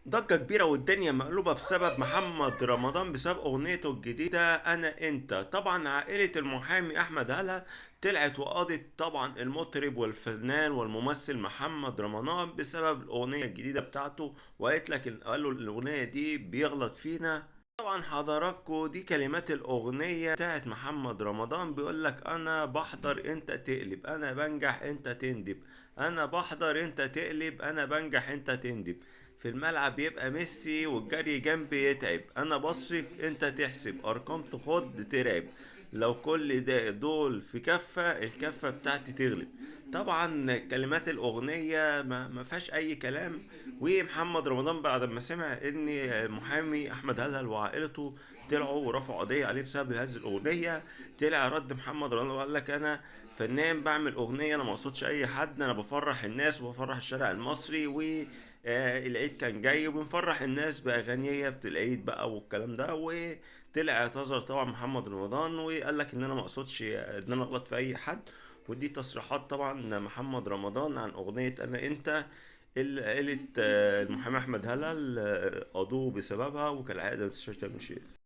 ضجة كبيرة والدنيا مقلوبة بسبب محمد رمضان بسبب أغنيته الجديدة أنا أنت. طبعا عائلة المحامي أحمد هلا طلعت وقضت طبعا المطرب والفنان والممثل محمد رمضان بسبب الأغنية الجديدة بتاعته، وقالت لك قالوا الأغنية دي بيغلط فينا. طبعا حضراتكم دي كلمات الأغنية بتاعت محمد رمضان، بيقول لك أنا بحضر أنت تقلب، أنا بنجح أنت تندب، أنا بحضر أنت تقلب، أنا بنجح أنت تندب، في الملعب يبقى ميسي والجري جنبي يتعب، أنا بصرف أنت تحسب، أرقام تخض ترعب، لو كل ده دول في كفة الكفة بتاعتي تغلب. طبعا كلمات الأغنية ما فيهاش أي كلام. ومحمد رمضان بعد ما سمع ان المحامي احمد هلال وعائلته طلعوا ورفعوا قضيه عليه بسبب هذه الاغنيه، طلع رد محمد رمضان وقال لك انا فنان بعمل اغنيه، انا ما اقصدش اي حد، انا بفرح الناس وبفرح الشارع المصري، والعيد كان جاي وبنفرح الناس باغانيه في العيد بقى والكلام ده. وطلع اعتذر طبعا محمد رمضان وقال لك ان انا ما اقصدش ان انا اغلط في اي حد. ودي تصريحات طبعا محمد رمضان عن اغنيه انا انت اللي قالت المحامي احمد هلال قضوه بسببها، وكالعاده متنساش تعمل شيء.